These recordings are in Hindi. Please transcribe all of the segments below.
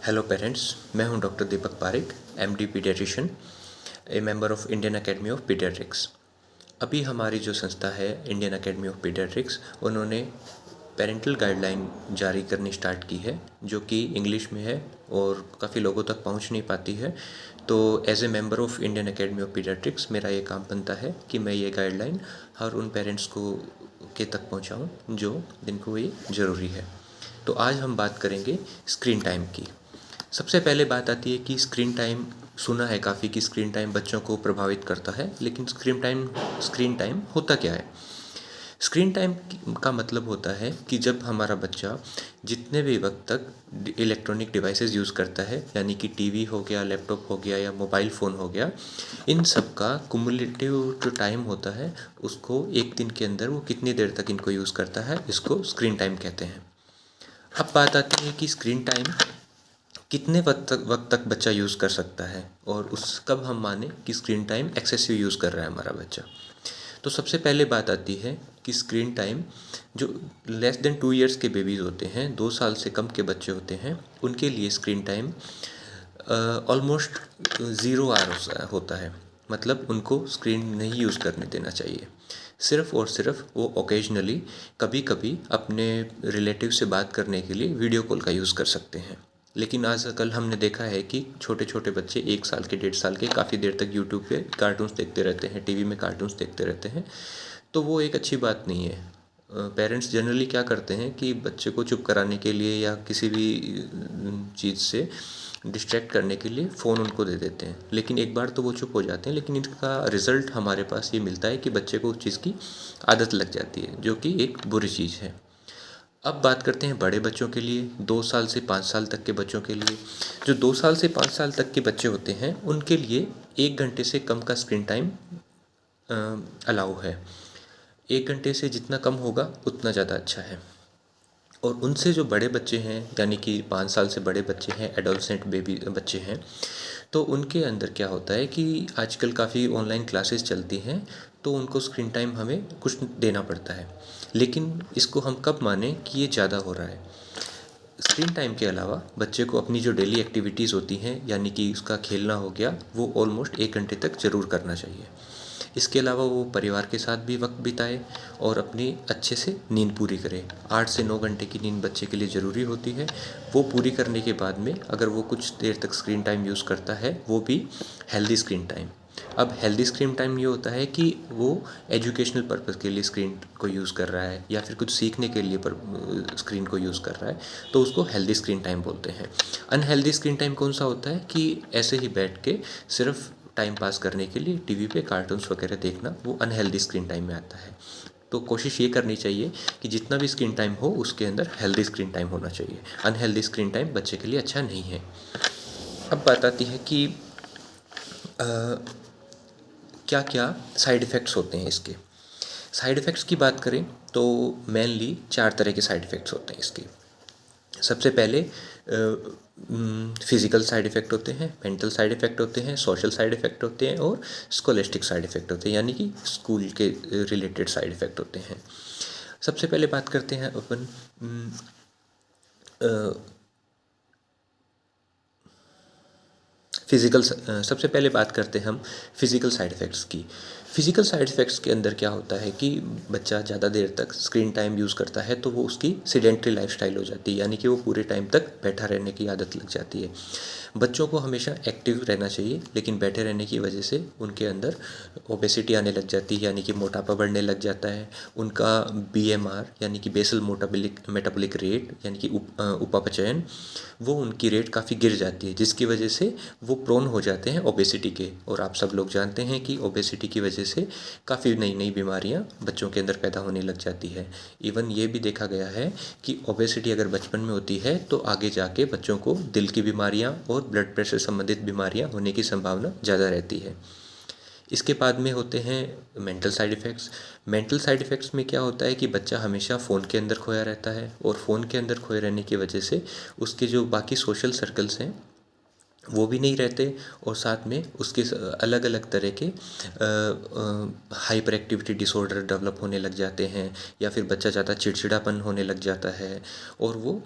हेलो पेरेंट्स, मैं हूं doctor Deepak Pareek, MD paediatrician, a member of Indian Academy of Pediatrics. अभी हमारी जो संस्था है इंडियन एकेडमी ऑफ पीडियाट्रिक्स, उन्होंने पेरेंटल गाइडलाइन जारी करनी स्टार्ट की है, जो कि इंग्लिश में है और काफ़ी लोगों तक पहुंच नहीं पाती है। तो as a member of Indian Academy of Pediatrics मेरा ये काम बनता है कि मैं ये गाइडलाइन हर उन पेरेंट्स को के तक पहुंचाऊं जिनको ये ज़रूरी है। तो आज हम बात करेंगे स्क्रीन टाइम की। सबसे पहले बात आती है कि स्क्रीन टाइम, सुना है काफ़ी कि स्क्रीन टाइम बच्चों को प्रभावित करता है, लेकिन स्क्रीन टाइम होता क्या है? स्क्रीन टाइम का मतलब होता है कि जब हमारा बच्चा जितने भी वक्त तक इलेक्ट्रॉनिक डिवाइसेस यूज़ करता है, यानी कि टीवी हो गया, लैपटॉप हो गया या मोबाइल फ़ोन हो गया, इन सब का कुमुलेटिव जो टाइम होता है, उसको एक दिन के अंदर वो कितनी देर तक इनको यूज़ करता है, इसको स्क्रीन टाइम कहते हैं। अब बात आती है कि स्क्रीन टाइम कितने वक्त तक बच्चा यूज़ कर सकता है और उस कब हम माने कि स्क्रीन टाइम एक्सेसिव यूज़ कर रहा है हमारा बच्चा। तो सबसे पहले बात आती है कि स्क्रीन टाइम जो लेस देन 2 इयर्स के बेबीज़ होते हैं, 2 साल से कम के बच्चे होते हैं, उनके लिए स्क्रीन टाइम ऑलमोस्ट 0 आवर्स होता है। मतलब उनको स्क्रीन नहीं यूज़ करने देना चाहिए। सिर्फ़ और सिर्फ वो ओकेजनली कभी कभी अपने रिलेटिव से बात करने के लिए वीडियो कॉल का यूज़ कर सकते हैं। लेकिन आजकल हमने देखा है कि छोटे छोटे बच्चे 1 साल के, 1.5 साल के काफ़ी देर तक यूट्यूब पे कार्टून्स देखते रहते हैं, टीवी में कार्टून्स देखते रहते हैं। तो वो एक अच्छी बात नहीं है। पेरेंट्स जनरली क्या करते हैं कि बच्चे को चुप कराने के लिए या किसी भी चीज़ से डिस्ट्रैक्ट करने के लिए फ़ोन उनको दे देते हैं, लेकिन एक बार तो वो चुप हो जाते हैं, लेकिन इसका रिज़ल्ट हमारे पास ये मिलता है कि बच्चे को उस चीज़ की आदत लग जाती है, जो कि एक बुरी चीज़ है। अब बात करते हैं बड़े बच्चों के लिए, 2 साल से 5 साल तक के बच्चों के लिए। जो 2 साल से 5 साल तक के बच्चे होते हैं, उनके लिए 1 घंटे से कम का स्क्रीन टाइम अलाउ है। 1 घंटे से जितना कम होगा उतना ज़्यादा अच्छा है। और उनसे जो बड़े बच्चे हैं, यानी कि 5 साल से बड़े बच्चे हैं, एडोलसेंट बेबी बच्चे हैं, तो उनके अंदर क्या होता है कि आजकल काफ़ी ऑनलाइन क्लासेस चलती हैं, तो उनको स्क्रीन टाइम हमें कुछ देना पड़ता है। लेकिन इसको हम कब मानें कि ये ज़्यादा हो रहा है? स्क्रीन टाइम के अलावा बच्चे को अपनी जो डेली एक्टिविटीज़ होती हैं, यानी कि उसका खेलना हो गया, वो ऑलमोस्ट 1 घंटे तक ज़रूर करना चाहिए। इसके अलावा वो परिवार के साथ भी वक्त बिताए और अपनी अच्छे से नींद पूरी करे। 8 से 9 घंटे की नींद बच्चे के लिए ज़रूरी होती है। वो पूरी करने के बाद में अगर वो कुछ देर तक स्क्रीन टाइम यूज़ करता है, वो भी हेल्दी स्क्रीन टाइम। अब हेल्दी स्क्रीन टाइम ये होता है कि वो एजुकेशनल पर्पज़ के लिए स्क्रीन को यूज़ कर रहा है या फिर कुछ सीखने के लिए स्क्रीन को यूज़ कर रहा है, तो उसको हेल्दी स्क्रीन टाइम बोलते हैं। अनहेल्दी स्क्रीन टाइम कौन सा होता है कि ऐसे ही बैठ के सिर्फ टाइम पास करने के लिए टीवी पे कार्टून्स वगैरह देखना, वो अनहेल्दी स्क्रीन टाइम में आता है। तो कोशिश ये करनी चाहिए कि जितना भी स्क्रीन टाइम हो उसके अंदर हेल्दी स्क्रीन टाइम होना चाहिए। अनहेल्दी स्क्रीन टाइम बच्चे के लिए अच्छा नहीं है। अब बात आती है कि क्या क्या साइड इफ़ेक्ट्स होते हैं इसके। साइड इफ़ेक्ट्स की बात करें तो मेनली 4 तरह के साइड इफ़ेक्ट्स होते हैं इसके। सबसे पहले फिज़िकल साइड इफ़ेक्ट होते हैं, मेंटल साइड इफ़ेक्ट होते हैं, सोशल साइड इफ़ेक्ट होते हैं और स्कोलेस्टिक साइड इफ़ेक्ट होते हैं, यानी कि स्कूल के रिलेटेड साइड इफ़ेक्ट होते हैं। सबसे पहले बात करते हैं अपन सबसे पहले बात करते हैं हम फिज़िकल साइड इफ़ेक्ट्स की। फ़िज़िकल साइड इफ़ेक्ट्स के अंदर क्या होता है कि बच्चा ज़्यादा देर तक स्क्रीन टाइम यूज़ करता है, तो वो उसकी सेडेंटरी लाइफ़स्टाइल हो जाती है, यानी कि वो पूरे टाइम तक बैठा रहने की आदत लग जाती है। बच्चों को हमेशा एक्टिव रहना चाहिए, लेकिन बैठे रहने की वजह से उनके अंदर ओबेसिटी आने लग जाती है, यानी कि मोटापा बढ़ने लग जाता है। उनका बीएमआर यानी कि बेसल मेटाबॉलिक रेट, यानी कि उपापचयन, वो उनकी रेट काफ़ी गिर जाती है, जिसकी वजह से वो प्रोन हो जाते हैं ओबेसिटी के। और आप सब लोग जानते हैं कि ओबेसिटी की वजह से काफ़ी नई नई बीमारियां बच्चों के अंदर पैदा होने लग जाती है। इवन ये भी देखा गया है कि ओबेसिटी अगर बचपन में होती है तो आगे जाके बच्चों को दिल की बीमारियां और ब्लड प्रेशर संबंधित बीमारियां होने की संभावना ज़्यादा रहती है। इसके बाद में होते हैं mental side effects. Mental side effects में क्या होता है कि बच्चा हमेशा फ़ोन के अंदर खोया रहता है, और फ़ोन के अंदर खोए रहने की वजह से उसके जो बाकी सोशल सर्कल्स हैं वो भी नहीं रहते, और साथ में उसके अलग अलग तरह के हाइपर एक्टिविटी डिसऑर्डर डेवलप होने लग जाते हैं, या फिर बच्चा ज़्यादा चिड़चिड़ापन होने लग जाता है, और वो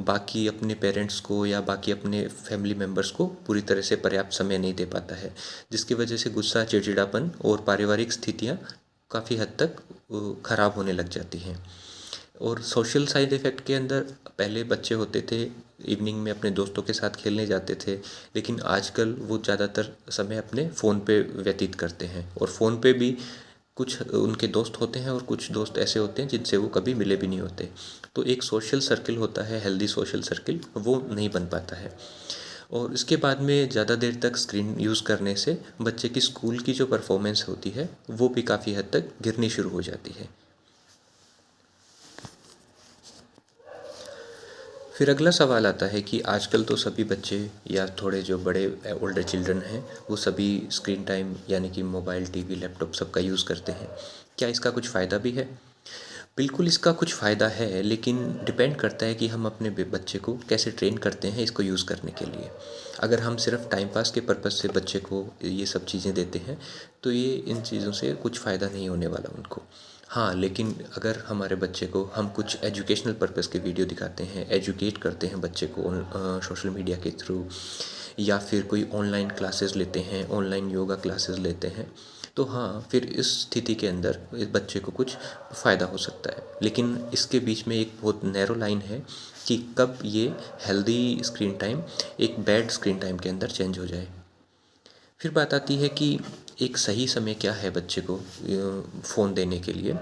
बाकी अपने पेरेंट्स को या बाकी अपने फैमिली मेम्बर्स को पूरी तरह से पर्याप्त समय नहीं दे पाता है, जिसकी वजह से गुस्सा, चिड़चिड़ापन और पारिवारिक स्थितियाँ काफ़ी हद तक ख़राब होने लग जाती हैं। और सोशल साइड इफ़ेक्ट के अंदर, पहले बच्चे होते थे इवनिंग में अपने दोस्तों के साथ खेलने जाते थे, लेकिन आजकल वो ज़्यादातर समय अपने फ़ोन पे व्यतीत करते हैं, और फ़ोन पे भी कुछ उनके दोस्त होते हैं और कुछ दोस्त ऐसे होते हैं जिनसे वो कभी मिले भी नहीं होते। तो एक सोशल सर्किल होता है, हेल्दी सोशल सर्किल, वो नहीं बन पाता है। और इसके बाद में ज़्यादा देर तक स्क्रीन यूज़ करने से बच्चे की स्कूल की जो परफॉर्मेंस होती है वो भी काफ़ी हद तक गिरनी शुरू हो जाती है। फिर अगला सवाल आता है कि आजकल तो सभी बच्चे या थोड़े जो बड़े ओल्डर चिल्ड्रन हैं, वो सभी स्क्रीन टाइम यानी कि मोबाइल, टीवी, लैपटॉप सबका यूज़ करते हैं। क्या इसका कुछ फ़ायदा भी है? बिल्कुल इसका कुछ फ़ायदा है, लेकिन डिपेंड करता है कि हम अपने बच्चे को कैसे ट्रेन करते हैं इसको यूज़ करने के लिए। अगर हम सिर्फ टाइम पास के पर्पज़ से बच्चे को ये सब चीज़ें देते हैं, तो ये इन चीज़ों से कुछ फ़ायदा नहीं होने वाला उनको। हाँ, लेकिन अगर हमारे बच्चे को हम कुछ एजुकेशनल पर्पज़ के वीडियो दिखाते हैं, एजुकेट करते हैं बच्चे को सोशल मीडिया के थ्रू, या फिर कोई ऑनलाइन क्लासेस लेते हैं, ऑनलाइन योगा क्लासेस लेते हैं, तो हाँ, फिर इस स्थिति के अंदर इस बच्चे को कुछ फ़ायदा हो सकता है। लेकिन इसके बीच में एक बहुत नैरो लाइन है कि कब ये हेल्दी स्क्रीन टाइम एक बैड स्क्रीन टाइम के अंदर चेंज हो जाए। फिर बात आती है कि एक सही समय क्या है बच्चे को फ़ोन देने के लिए।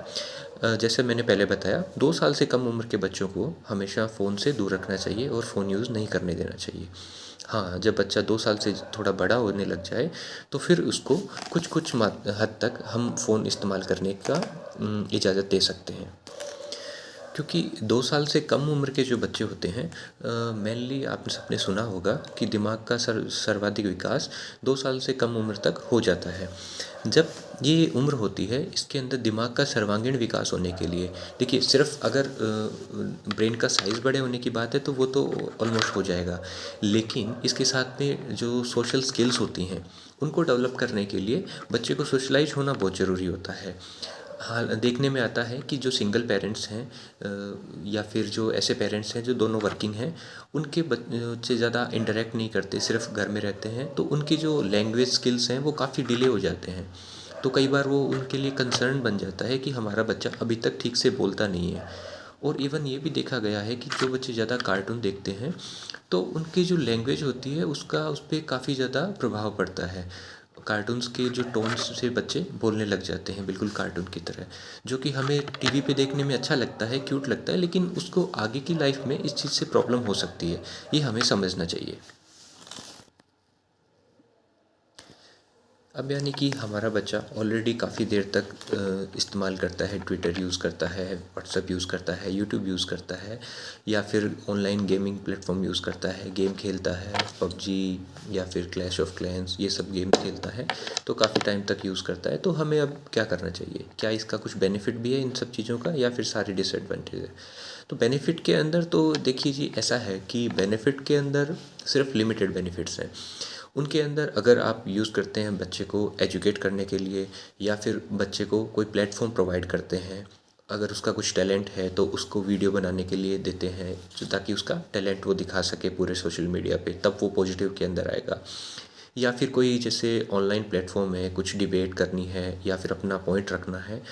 जैसे मैंने पहले बताया, 2 साल से कम उम्र के बच्चों को हमेशा फ़ोन से दूर रखना चाहिए और फ़ोन यूज़ नहीं करने देना चाहिए। हाँ, जब बच्चा 2 साल से थोड़ा बड़ा होने लग जाए, तो फिर उसको कुछ हद तक हम फ़ोन इस्तेमाल करने का इजाज़त दे सकते हैं। क्योंकि 2 साल से कम उम्र के जो बच्चे होते हैं, मेनली आप सबने सुना होगा कि दिमाग का सर्वाधिक विकास 2 साल से कम उम्र तक हो जाता है। जब ये उम्र होती है, इसके अंदर दिमाग का सर्वांगीण विकास होने के लिए, देखिए सिर्फ अगर ब्रेन का साइज़ बड़े होने की बात है तो वो तो ऑलमोस्ट हो जाएगा, लेकिन इसके साथ में जो सोशल स्किल्स होती हैं उनको डेवलप करने के लिए बच्चे को सोशलाइज होना बहुत ज़रूरी होता है। हाल देखने में आता है कि जो सिंगल पेरेंट्स हैं, या फिर जो ऐसे पेरेंट्स हैं जो दोनों वर्किंग हैं, उनके बच्चे ज़्यादा इंटरेक्ट नहीं करते, सिर्फ घर में रहते हैं, तो उनकी जो लैंग्वेज स्किल्स हैं वो काफ़ी डिले हो जाते हैं। तो कई बार वो उनके लिए कंसर्न बन जाता है कि हमारा बच्चा अभी तक ठीक से बोलता नहीं है। और इवन ये भी देखा गया है कि जो बच्चे ज़्यादा कार्टून देखते हैं, तो उनकी जो लैंग्वेज होती है उसका उस पर काफ़ी ज़्यादा प्रभाव पड़ता है। कार्टून्स के जो टोन्स से बच्चे बोलने लग जाते हैं बिल्कुल कार्टून की तरह, जो कि हमें टीवी पे देखने में अच्छा लगता है, क्यूट लगता है, लेकिन उसको आगे की लाइफ में इस चीज़ से प्रॉब्लम हो सकती है। ये हमें समझना चाहिए। अब यानी कि हमारा बच्चा ऑलरेडी काफ़ी देर तक इस्तेमाल करता है, ट्विटर यूज़ करता है, व्हाट्सएप यूज़ करता है, यूट्यूब यूज़ करता है, या फिर ऑनलाइन गेमिंग प्लेटफॉर्म यूज़ करता है, गेम खेलता है, पबजी या फिर क्लैश ऑफ क्लैंस, ये सब गेम खेलता है, तो काफ़ी टाइम तक यूज़ करता है। तो हमें अब क्या करना चाहिए? क्या इसका कुछ बेनिफिट भी है इन सब चीज़ों का, या फिर सारी डिसएडवांटेज है? तो बेनिफिट के अंदर तो देखिए जी, ऐसा है कि बेनिफिट के अंदर सिर्फ लिमिटेड बेनिफिट्स हैं। उनके अंदर अगर आप यूज़ करते हैं बच्चे को एजुकेट करने के लिए, या फिर बच्चे को कोई प्लेटफॉर्म प्रोवाइड करते हैं, अगर उसका कुछ टैलेंट है तो उसको वीडियो बनाने के लिए देते हैं, जो ताकि उसका टैलेंट वो दिखा सके पूरे सोशल मीडिया पे, तब वो पॉजिटिव के अंदर आएगा। या फिर कोई जैसे ऑनलाइन प्लेटफॉर्म है, कुछ डिबेट करनी है या फिर अपना पॉइंट रखना है,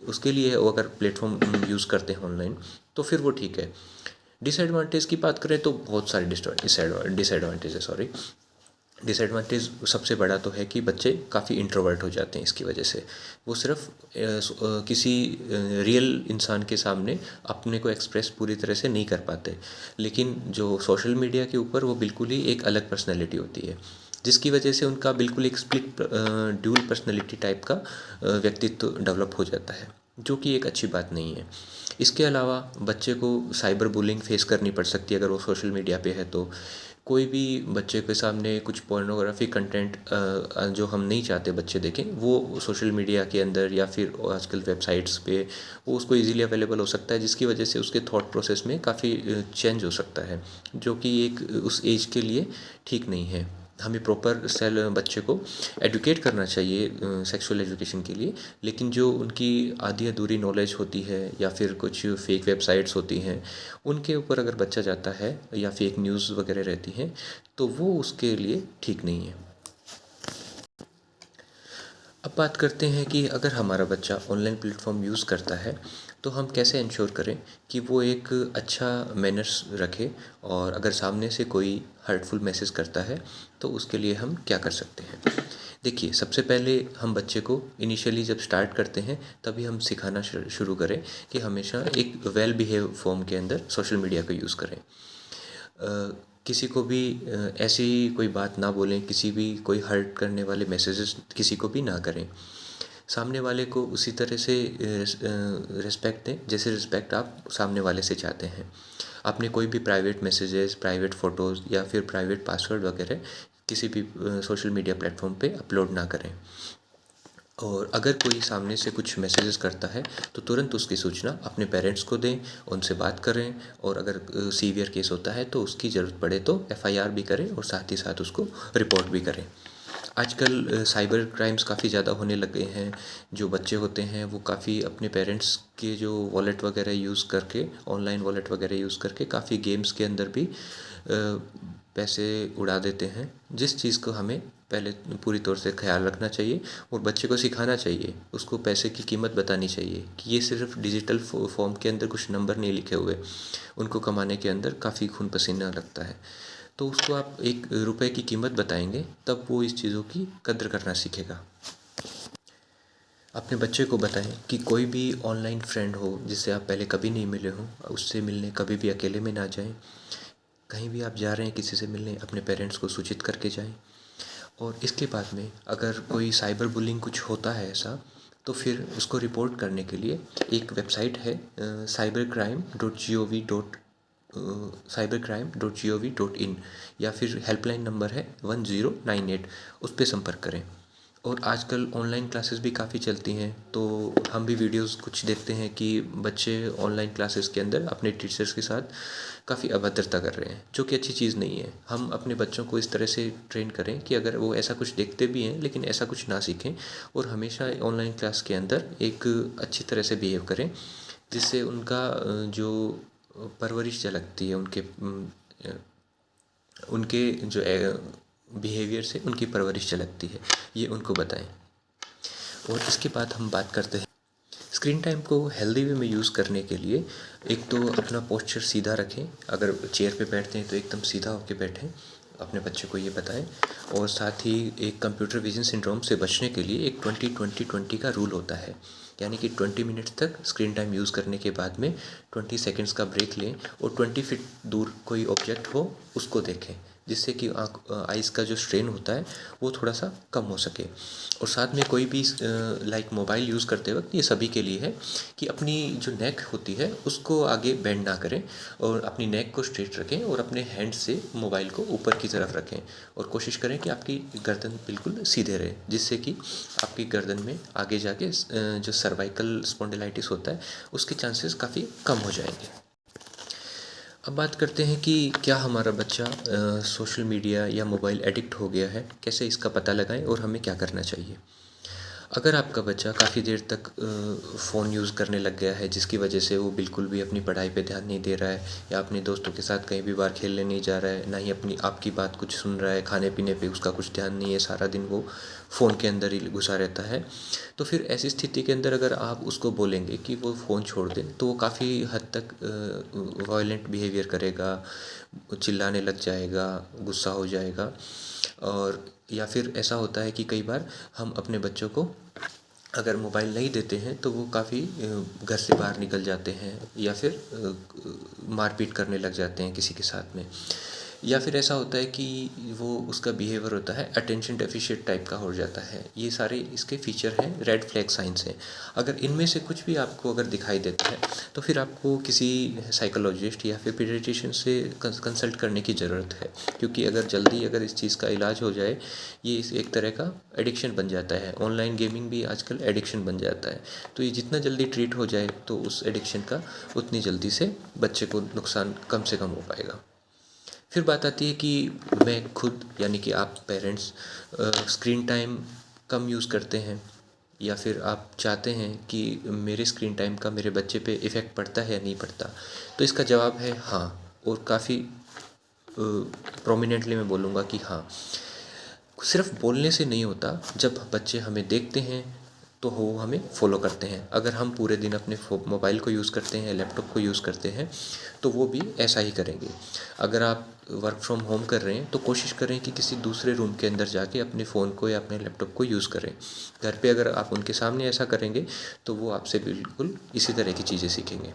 उसके लिए वो अगर प्लेटफॉर्म यूज़ करते हैं ऑनलाइन, तो फिर वो ठीक है। डिसएडवांटेज की बात करें तो बहुत सारे डिसएडवांटेज है, सॉरी। डिसएडवांटेज सबसे बड़ा तो है कि बच्चे काफ़ी इंट्रोवर्ट हो जाते हैं इसकी वजह से। वो सिर्फ किसी रियल इंसान के सामने अपने को एक्सप्रेस पूरी तरह से नहीं कर पाते, लेकिन जो सोशल मीडिया के ऊपर वो बिल्कुल ही एक अलग पर्सनैलिटी होती है, जिसकी वजह से उनका बिल्कुल एक स्प्लिट ड्यूल पर्सनैलिटी टाइप का व्यक्तित्व डेवलप हो जाता है। जो कि एक अच्छी बात नहीं है। इसके अलावा बच्चे को साइबर बुलिंग फेस करनी पड़ सकती है अगर वो सोशल मीडिया पे है तो। कोई भी बच्चे के सामने कुछ पोर्नोग्राफी कंटेंट जो हम नहीं चाहते बच्चे देखें, वो सोशल मीडिया के अंदर या फिर आजकल वेबसाइट्स पे वो उसको इजीली अवेलेबल हो सकता है, जिसकी वजह से उसके थॉट प्रोसेस में काफ़ी चेंज हो सकता है, जो कि एक उस एज के लिए ठीक नहीं है। हमें प्रॉपर बच्चे को एडुकेट करना चाहिए सेक्सुअल एजुकेशन के लिए, लेकिन जो उनकी आधी अधूरी नॉलेज होती है या फिर कुछ फेक वेबसाइट्स होती हैं, उनके ऊपर अगर बच्चा जाता है या फेक न्यूज़ वगैरह रहती हैं, तो वो उसके लिए ठीक नहीं है। अब बात करते हैं कि अगर हमारा बच्चा ऑनलाइन प्लेटफॉर्म यूज़ करता है तो हम कैसे इंश्योर करें कि वो एक अच्छा मैनर्स रखे, और अगर सामने से कोई हर्टफुल मैसेज करता है तो उसके लिए हम क्या कर सकते हैं। देखिए, सबसे पहले हम बच्चे को इनिशियली जब स्टार्ट करते हैं तभी हम सिखाना शुरू करें कि हमेशा एक वेल बिहेव फॉर्म के अंदर सोशल मीडिया का यूज़ करें। किसी को भी ऐसी कोई बात ना बोलें, किसी भी कोई हर्ट करने वाले मैसेजेस किसी को भी ना करें। सामने वाले को उसी तरह से रिस्पेक्ट दें जैसे रिस्पेक्ट आप सामने वाले से चाहते हैं। आपने कोई भी प्राइवेट मैसेजेस, प्राइवेट फ़ोटोज़ या फिर प्राइवेट पासवर्ड वगैरह किसी भी सोशल मीडिया प्लेटफॉर्म पे अपलोड ना करें। और अगर कोई सामने से कुछ मैसेजेस करता है तो तुरंत उसकी सूचना अपने पेरेंट्स को दें, उनसे बात करें, और अगर सीवियर केस होता है तो उसकी ज़रूरत पड़े तो एफआईआर भी करें और साथ ही साथ उसको रिपोर्ट भी करें। आजकल साइबर क्राइम्स काफ़ी ज़्यादा होने लगे हैं। जो बच्चे होते हैं वो काफ़ी अपने पेरेंट्स के जो वॉलेट वगैरह यूज़ करके, ऑनलाइन वॉलेट वगैरह यूज़ करके काफ़ी गेम्स के अंदर भी पैसे उड़ा देते हैं, जिस चीज़ को हमें पहले पूरी तौर से ख्याल रखना चाहिए और बच्चे को सिखाना चाहिए, उसको पैसे की कीमत बतानी चाहिए कि ये सिर्फ डिजिटल फॉर्म के अंदर कुछ नंबर नहीं लिखे हुए, उनको कमाने के अंदर काफ़ी खून पसीना लगता है। तो उसको आप 1 रुपए की कीमत बताएंगे तब वो इस चीज़ों की कद्र करना सीखेगा। अपने बच्चे को बताएं कि कोई भी ऑनलाइन फ्रेंड हो जिससे आप पहले कभी नहीं मिले हों, उससे मिलने कभी भी अकेले में ना जाएं। कहीं भी आप जा रहे हैं किसी से मिलने, अपने पेरेंट्स को सूचित करके जाएं। और इसके बाद में अगर कोई साइबर बुलिंग कुछ होता है ऐसा, तो फिर उसको रिपोर्ट करने के लिए एक वेबसाइट है cybercrime.gov.in, या फिर हेल्पलाइन नंबर है 1098, उस पर संपर्क करें। और आजकल ऑनलाइन क्लासेस भी काफ़ी चलती हैं, तो हम भी वीडियोस कुछ देखते हैं कि बच्चे ऑनलाइन क्लासेस के अंदर अपने टीचर्स के साथ काफ़ी अभद्रता कर रहे हैं, जो कि अच्छी चीज़ नहीं है। हम अपने बच्चों को इस तरह से ट्रेन करें कि अगर वो ऐसा कुछ देखते भी हैं लेकिन ऐसा कुछ ना सीखें, और हमेशा ऑनलाइन क्लास के अंदर एक अच्छी तरह से बिहेव करें, जिससे उनका जो परवरिश झलकती है, उनके जो बिहेवियर से उनकी परवरिश झलकती है, ये उनको बताएं। और इसके बाद हम बात करते हैं स्क्रीन टाइम को हेल्दी वे में यूज़ करने के लिए। एक तो अपना पोस्चर सीधा रखें, अगर चेयर पे बैठते हैं तो एकदम सीधा होकर बैठें, अपने बच्चे को ये बताएं। और साथ ही एक कंप्यूटर विजन सिंड्रोम से बचने के लिए एक 20-20-20 का रूल होता है, यानी कि 20 मिनट्स तक स्क्रीन टाइम यूज़ करने के बाद में 20 सेकेंड्स का ब्रेक लें और 20 फीट दूर कोई ऑब्जेक्ट हो उसको देखें, जिससे कि आइज़ का जो स्ट्रेन होता है वो थोड़ा सा कम हो सके। और साथ में कोई भी लाइक मोबाइल यूज़ करते वक्त ये सभी के लिए है कि अपनी जो नेक होती है उसको आगे बेंड ना करें, और अपनी नेक को स्ट्रेट रखें और अपने हैंड से मोबाइल को ऊपर की तरफ रखें, और कोशिश करें कि आपकी गर्दन बिल्कुल सीधे रहे, जिससे कि आपकी गर्दन में आगे जाके जो सर्वाइकल स्पॉन्डिलाइटिस होता है उसके चांसेस काफ़ी कम हो जाएंगे। अब बात करते हैं कि क्या हमारा बच्चा सोशल मीडिया या मोबाइल एडिक्ट हो गया है, कैसे इसका पता लगाएं और हमें क्या करना चाहिए। अगर आपका बच्चा काफ़ी देर तक फ़ोन यूज़ करने लग गया है, जिसकी वजह से वो बिल्कुल भी अपनी पढ़ाई पे ध्यान नहीं दे रहा है, या अपने दोस्तों के साथ कहीं भी बाहर खेलने नहीं जा रहा है, ना ही अपनी आपकी बात कुछ सुन रहा है, खाने पीने पे उसका कुछ ध्यान नहीं है, सारा दिन वो फ़ोन के अंदर ही घुसा रहता है, तो फिर ऐसी स्थिति के अंदर अगर आप उसको बोलेंगे कि वो फ़ोन छोड़ दे तो वो काफ़ी हद तक वायलेंट बिहेवियर करेगा, चिल्लाने लग जाएगा, गुस्सा हो जाएगा। और या फिर ऐसा होता है कि कई बार हम अपने बच्चों को अगर मोबाइल नहीं देते हैं तो वो काफ़ी घर से बाहर निकल जाते हैं, या फिर मारपीट करने लग जाते हैं किसी के साथ में। या फिर ऐसा होता है कि वो उसका बिहेवियर होता है अटेंशन डेफिशिएंट टाइप का हो जाता है। ये सारे इसके फीचर हैं, रेड फ्लैग साइंस हैं। अगर इनमें से कुछ भी आपको अगर दिखाई देता है तो फिर आपको किसी साइकोलॉजिस्ट या फिर पीडियाट्रिशियन से कंसल्ट करने की ज़रूरत है, क्योंकि अगर जल्दी अगर इस चीज़ का इलाज हो जाए, ये एक तरह का एडिक्शन बन जाता है। ऑनलाइन गेमिंग भी आजकल एडिक्शन बन जाता है। तो ये जितना जल्दी ट्रीट हो जाए तो उस एडिक्शन का उतनी जल्दी से बच्चे को नुकसान कम से कम हो पाएगा। फिर बात आती है कि मैं खुद यानी कि आप पेरेंट्स स्क्रीन टाइम कम यूज़ करते हैं, या फिर आप चाहते हैं कि मेरे स्क्रीन टाइम का मेरे बच्चे पे इफ़ेक्ट पड़ता है या नहीं पड़ता। तो इसका जवाब है हाँ, और काफ़ी प्रोमिनेंटली मैं बोलूँगा कि हाँ। सिर्फ बोलने से नहीं होता, जब बच्चे हमें देखते हैं तो वो हमें फॉलो करते हैं। अगर हम पूरे दिन अपने मोबाइल को यूज़ करते हैं, लैपटॉप को यूज़ करते हैं, तो वो भी ऐसा ही करेंगे। अगर आप वर्क फ्रॉम होम कर रहे हैं तो कोशिश करें कि किसी दूसरे रूम के अंदर जाके अपने फ़ोन को या अपने लैपटॉप को यूज़ करें। घर पे अगर आप उनके सामने ऐसा करेंगे तो वो आपसे बिल्कुल इसी तरह की चीज़ें सीखेंगे।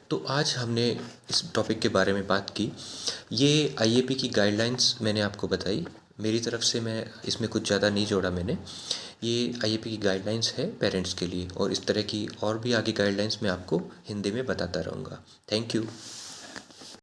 तो आज हमने इस टॉपिक के बारे में बात की। ये आईएपी की गाइडलाइंस मैंने आपको बताई। मेरी तरफ से मैं इसमें कुछ ज़्यादा नहीं जोड़ा मैंने। ये आईएपी की गाइडलाइंस है पेरेंट्स के लिए, और इस तरह की और भी आगे गाइडलाइंस मैं आपको हिंदी में बताता रहूँगा। Thank you.